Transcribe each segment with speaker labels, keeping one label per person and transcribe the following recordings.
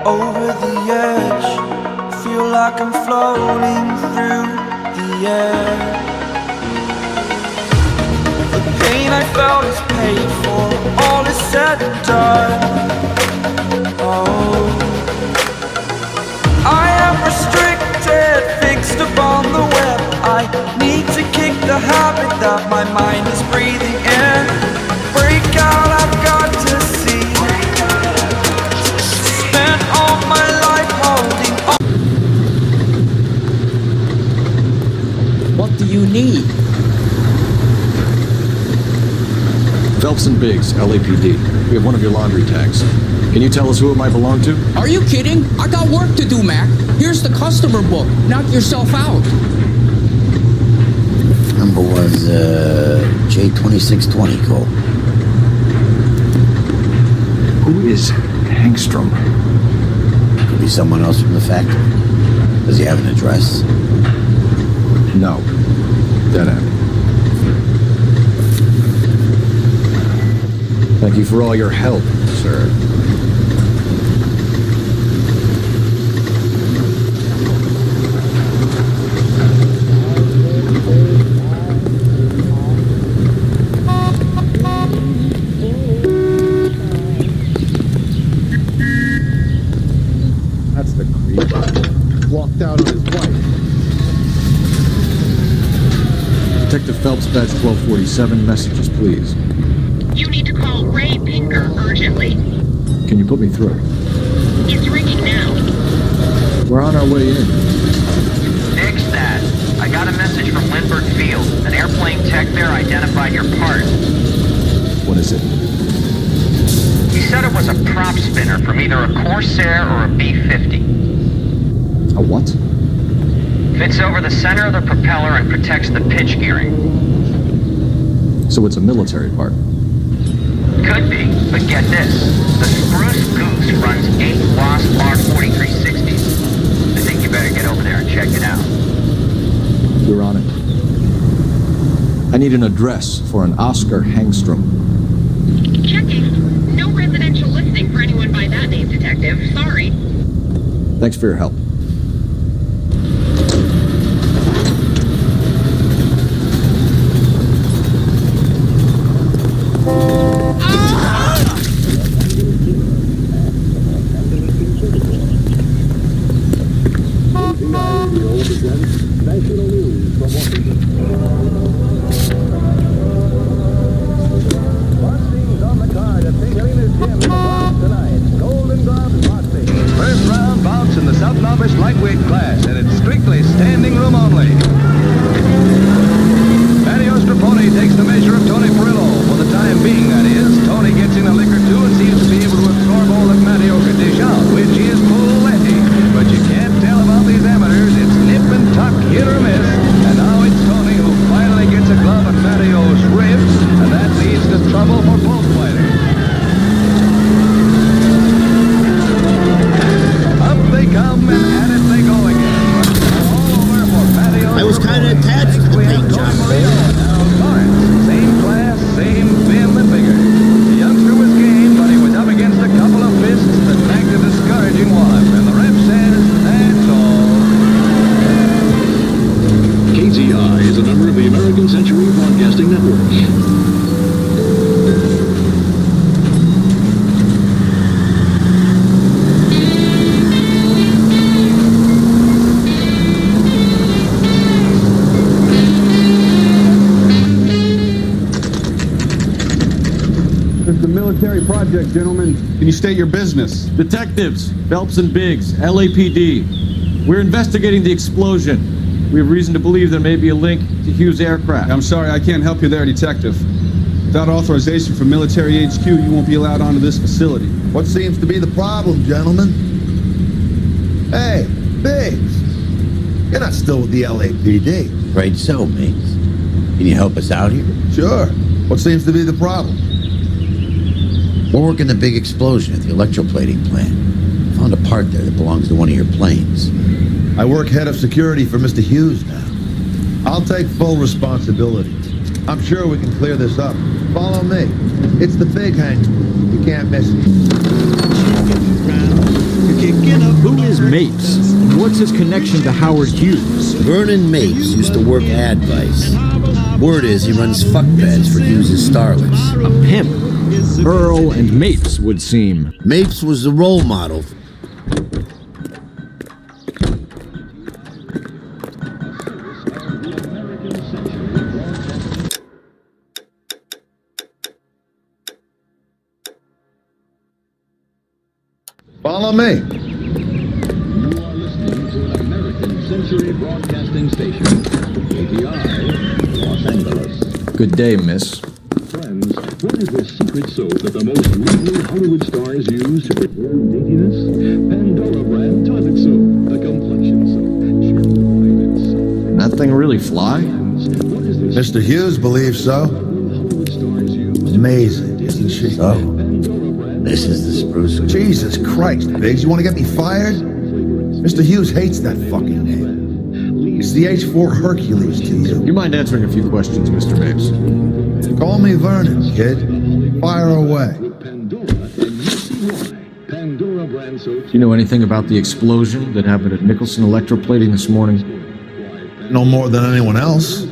Speaker 1: Over the edge, feel like I'm floating through the air. The pain I felt is paid for, all is said and done. Oh, I am restricted, fixed upon the web. I need to kick the habit that my mind is breathing in. Break out, I've got to see. Spent all my life holding on.
Speaker 2: What do you need?
Speaker 3: Phelps and Biggs, LAPD. We have one of your laundry tags. Can you tell us who it might belong to?
Speaker 2: Are you kidding? I got work to do, Mac. Here's the customer book. Knock yourself out.
Speaker 4: Number was J2620, Cole.
Speaker 3: Who is Hangstrom?
Speaker 4: Could be someone else from the factory. Does he have an address?
Speaker 3: No. Dead end. Thank you for all your help, sir.
Speaker 5: That's the creep. Walked out on his wife.
Speaker 3: Detective Phelps, badge 1247, messages, please.
Speaker 6: You need to call Ray Pinker urgently.
Speaker 3: Can you put me through?
Speaker 6: It's ringing now.
Speaker 3: We're on our way in.
Speaker 7: Fix that. I got a message from Lindbergh Field. An airplane tech there identified your part.
Speaker 3: What is it?
Speaker 7: He said it was a prop spinner from either a Corsair or a B-50.
Speaker 3: A what?
Speaker 7: Fits over the center of the propeller and protects the pitch gearing.
Speaker 3: So it's a military part.
Speaker 7: Could be, but get this. The Spruce Goose runs 8 Wasp R4360s. I think you better get over there and check it out.
Speaker 3: We're on it. I need an address for an Oscar Hangstrom.
Speaker 6: Checking. No residential listing for anyone by that name, Detective. Sorry.
Speaker 3: Thanks for your help.
Speaker 8: First round bouts in the sub-novice lightweight class, and it's strictly standing room only. Mario Straponi takes the measure of Tony Perillo. For the time being, that is. Tony gets in a lick or two and seems to be able to absorb all that Mario could dish out, which is plenty. But you can't tell about these amateurs. It's nip and tuck, hit or miss. And now it's Tony who finally gets a glove at Mario's ribs, and that leads to trouble for both fighters. They come and at it they go again. All over for Mario.
Speaker 4: I was kind of attached to the paint job.
Speaker 8: Same class, same vim and vigor. The youngster was game, but he was up against a couple of fists that backed a discouraging one. And the ref says, that's all.
Speaker 9: KZI is a member of the American Century Broadcasting Network.
Speaker 5: It's a military project, gentlemen. Can you state your business?
Speaker 3: Detectives, Phelps and Biggs, LAPD. We're investigating the explosion. We have reason to believe there may be a link to Hughes' aircraft.
Speaker 5: I'm sorry, I can't help you there, Detective. Without authorization from military HQ, you won't be allowed onto this facility.
Speaker 10: What seems to be the problem, gentlemen? Hey, Biggs. You're not still with the LAPD.
Speaker 4: Afraid so, mates. Can you help us out here?
Speaker 10: Sure. What seems to be the problem?
Speaker 4: We're working the big explosion at the electroplating plant. Found a part there that belongs to one of your planes.
Speaker 10: I work head of security for Mr. Hughes now. I'll take full responsibility. I'm sure we can clear this up. Follow me. It's the big hangar. You can't miss it.
Speaker 3: Who is Mapes? And what's his connection to Howard Hughes?
Speaker 4: Vernon Mapes used to work Advice. Word is he runs fuck beds for Hughes' starlets.
Speaker 3: A pimp. Earl and Mapes would seem.
Speaker 4: Mapes was the role model.
Speaker 10: Follow me.
Speaker 9: You are listening to an American Century Broadcasting Station, KTI, Los Angeles.
Speaker 3: Good day, miss.
Speaker 9: Friends, what is the secret soap that the most lovely Hollywood stars use to prepare daintiness? Pandora brand toilet soap, the complexion soap, shampoo soap.
Speaker 3: That thing really fly?
Speaker 9: What is this
Speaker 10: Mr. Hughes believes so.
Speaker 9: Hollywood stars use?
Speaker 10: Amazing, isn't she?
Speaker 4: So,
Speaker 9: Pandora brand
Speaker 4: this is the spruce.
Speaker 10: Jesus Christ, Biggs, you want to get me fired? Mr. Hughes hates that fucking name. It's the H4 Hercules to you.
Speaker 3: You mind answering a few questions, Mr. Mapes?
Speaker 10: Call me Vernon, kid. Fire away.
Speaker 9: with Pandora, and you see why. Pandora brand soap.
Speaker 3: Do you know anything about the explosion that happened at Nicholson Electroplating this morning?
Speaker 10: No more than anyone else.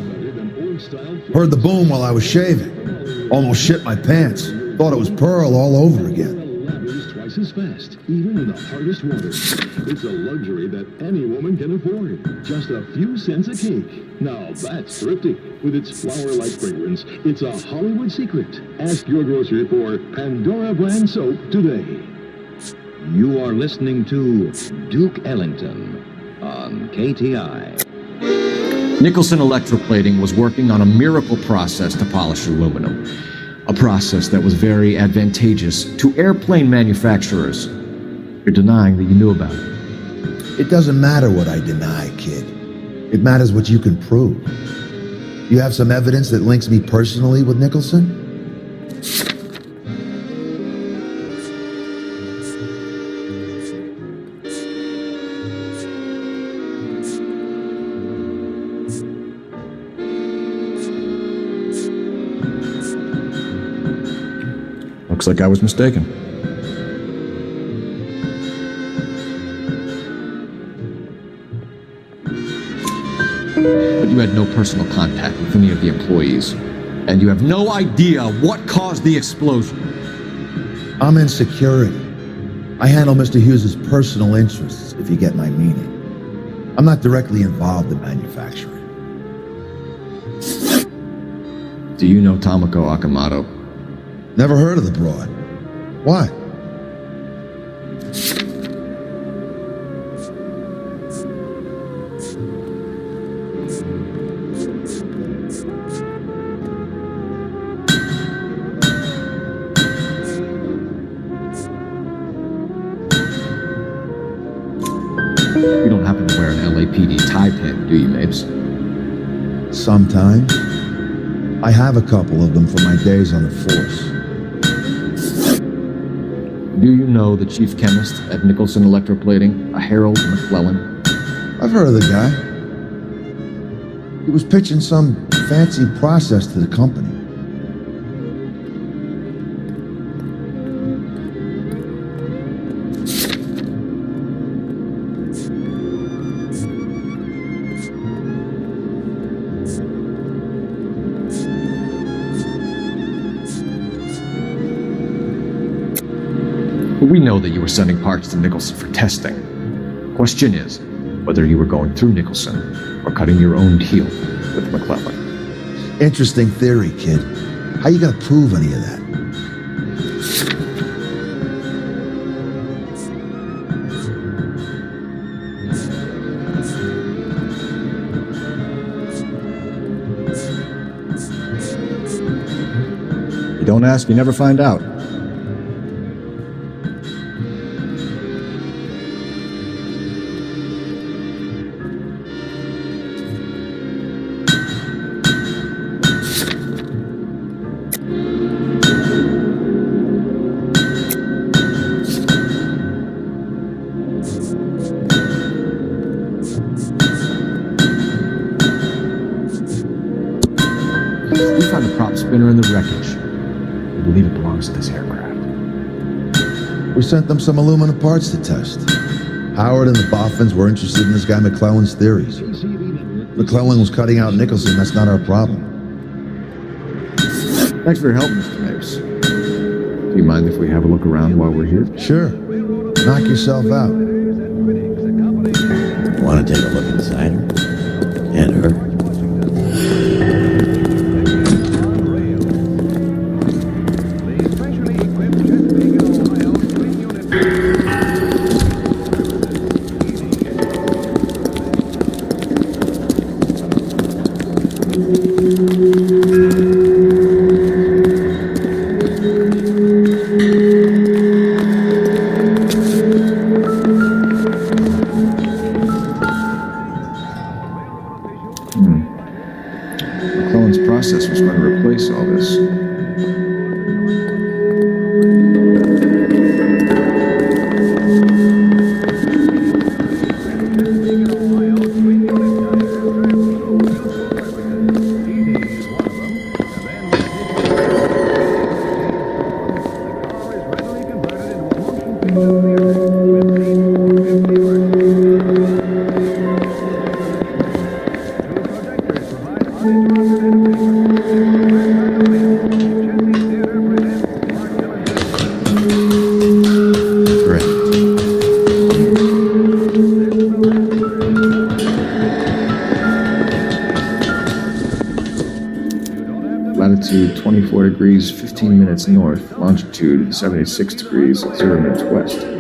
Speaker 10: Heard the boom while I was shaving. Almost shit my pants. Thought it was Pearl all over again.
Speaker 9: Lavish twice as fast, even in the hardest water. It's a luxury that any woman can afford. Just a few cents a cake. Now that's thrifty. With its flower-like fragrance, it's a Hollywood secret. Ask your grocery for Pandora brand soap today.
Speaker 11: You are listening to Duke Ellington on KTI.
Speaker 3: Nicholson Electroplating was working on a miracle process to polish aluminum. A process that was very advantageous to airplane manufacturers. You're denying that you knew about it.
Speaker 10: It doesn't matter what I deny, kid. It matters what you can prove. You have some evidence that links me personally with Nicholson?
Speaker 3: Looks like I was mistaken. But you had no personal contact with any of the employees. And you have no idea what caused the explosion.
Speaker 10: I'm in security. I handle Mr. Hughes' personal interests, if you get my meaning. I'm not directly involved in manufacturing.
Speaker 3: Do you know Tomoko Akamoto?
Speaker 10: Never heard of the broad. Why?
Speaker 3: You don't happen to wear an LAPD tie pin, do you, Mapes?
Speaker 10: Sometimes. I have a couple of them from my days on the force.
Speaker 3: Do you know the chief chemist at Nicholson Electroplating, a Harold McClellan?
Speaker 10: I've heard of the guy. He was pitching some fancy process to the company.
Speaker 3: But we know that you were sending parts to Nicholson for testing. Question is, whether you were going through Nicholson or cutting your own deal with McClellan.
Speaker 10: Interesting theory, kid. How you gonna prove any of that?
Speaker 3: You don't ask, you never find out. We found a prop spinner in the wreckage. We believe it belongs to this aircraft.
Speaker 10: We sent them some aluminum parts to test. Howard and the Boffins were interested in this guy McClellan's theories. McClellan was cutting out Nicholson. That's not our problem.
Speaker 3: Thanks for your help, Mr. Mapes. Do you mind if we have a look around while we're here?
Speaker 10: Sure. Knock yourself out.
Speaker 4: Want to take a look inside her? And her?
Speaker 3: McClellan's process was going to replace all this. Latitude 24 degrees 15 minutes north, longitude 76 degrees 0 minutes west.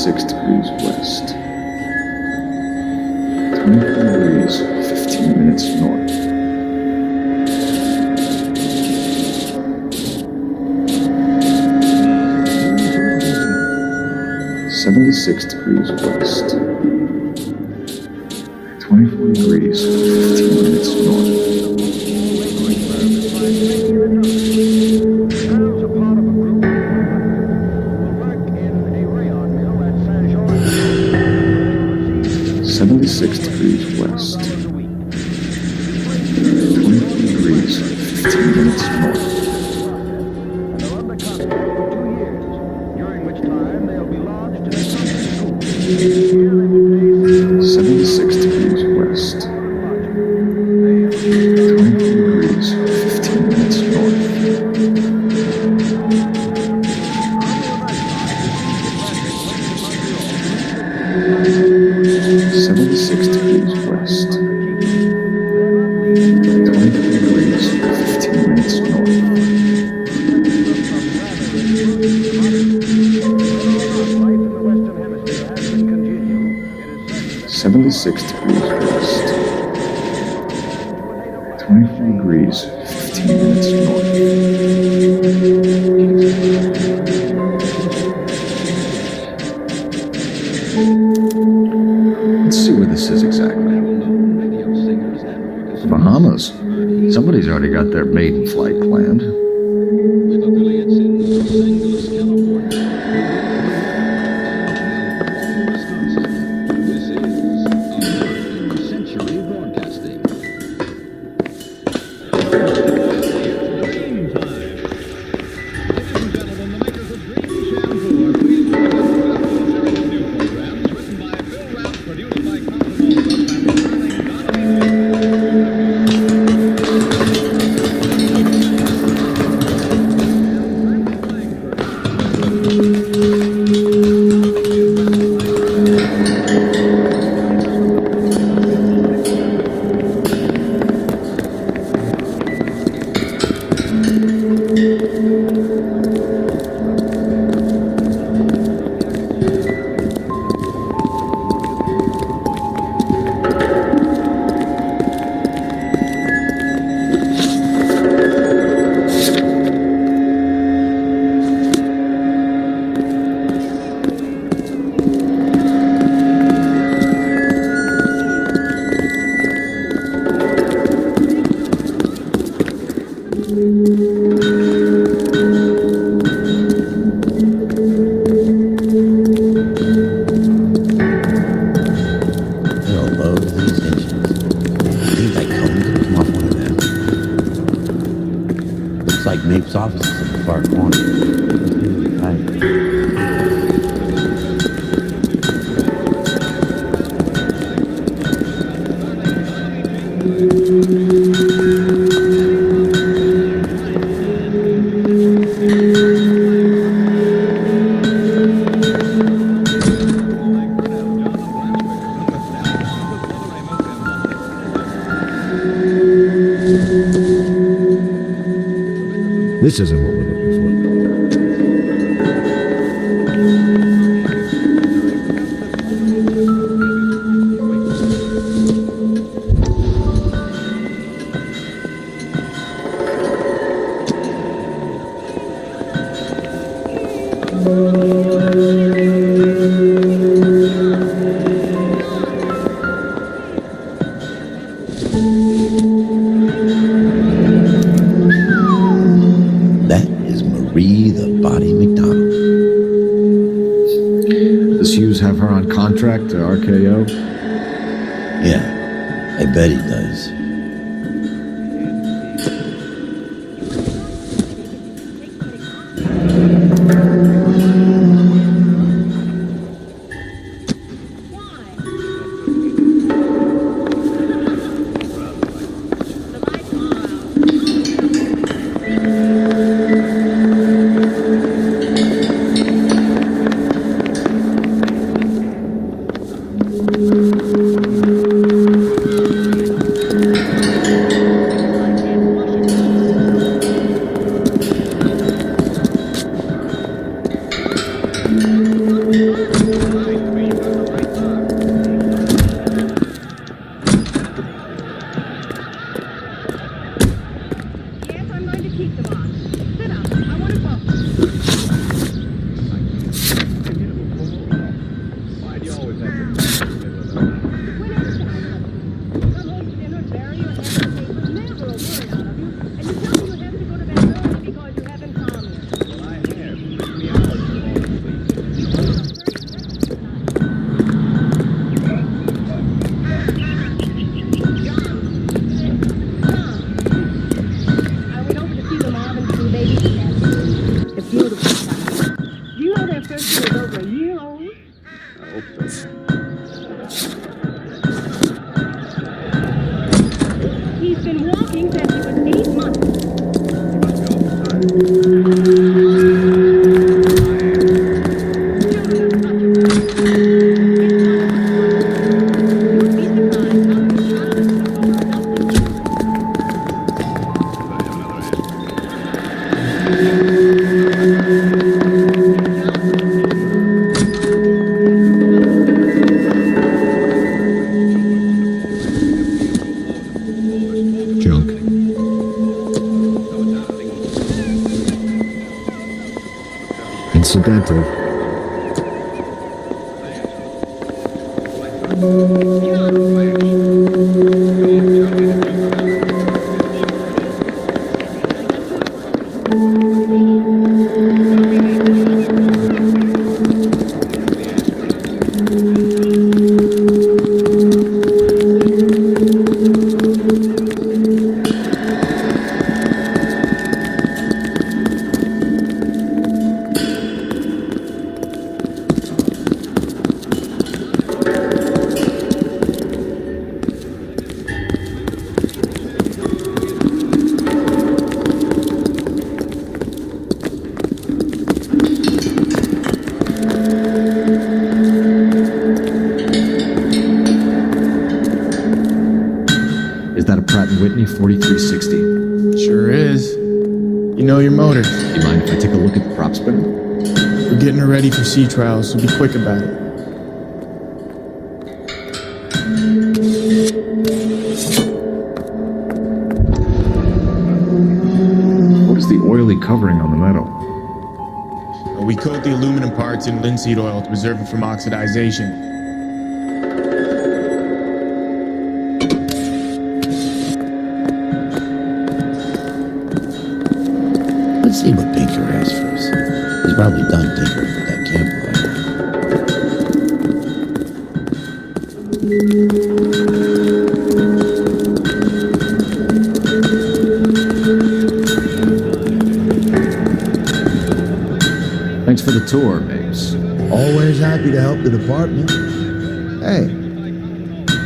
Speaker 3: 76 degrees west. 24 degrees, 15 minutes north. 76 degrees west. 24 degrees, 15 minutes north. 76 degrees west. 24 degrees, 15 minutes north. 76 degrees west. 24 degrees, 15 minutes north. 76 degrees west. 24 degrees, 15 minutes north. 76 degrees west. 24 degrees, 15 minutes north. Let's see where this is exactly. The Bahamas. Somebody's already got their maiden flight planned.
Speaker 11: With affiliates in Los Angeles, California. Wisconsin. This is American Century Broadcasting. Dream time. Ladies and gentlemen, the makers of Dream Shampoo are pleased to present a series of new programs written by Phil Rapp, produced by Carl Waltrip, and starring
Speaker 4: Nape's office is in the far corner.
Speaker 10: This isn't what we're looking for.
Speaker 4: That is Marie the Body McDonald.
Speaker 3: Does Hughes have her on contract to RKO?
Speaker 4: Yeah, I bet he does.
Speaker 6: He said he was 8 months.
Speaker 3: Junk. Incidental. Is that a Pratt & Whitney 4360?
Speaker 12: Sure is. You know your motors.
Speaker 3: You mind if I take a look at the prop spinner?
Speaker 12: We're getting her ready for sea trials, so be quick about it.
Speaker 3: What is the oily covering on the metal?
Speaker 12: We coat the aluminum parts in linseed oil to preserve it from oxidization.
Speaker 4: Let's see what Pinker has first. He's probably done tinkering with that camp
Speaker 3: Thanks for the tour, Mapes.
Speaker 10: Always happy to help the department. Hey,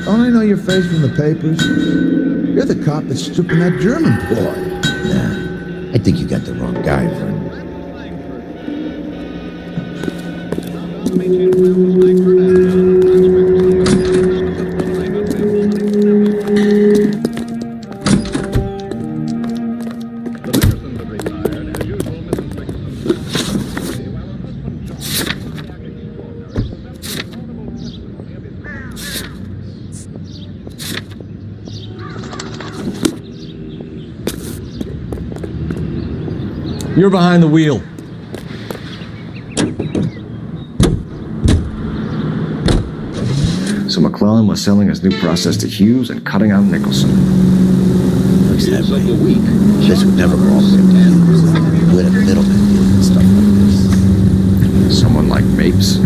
Speaker 10: don't I know your face from the papers? You're the cop that's stripping that German boy.
Speaker 4: Nah, I think you got the wrong guy, Vern.
Speaker 3: You're behind the wheel. So McClellan was selling his new process to Hughes and cutting out Nicholson.
Speaker 4: Looks that way. This would never go all the way to Hughes. Who had a middleman dealing with stuff like this?
Speaker 3: Someone like Mapes.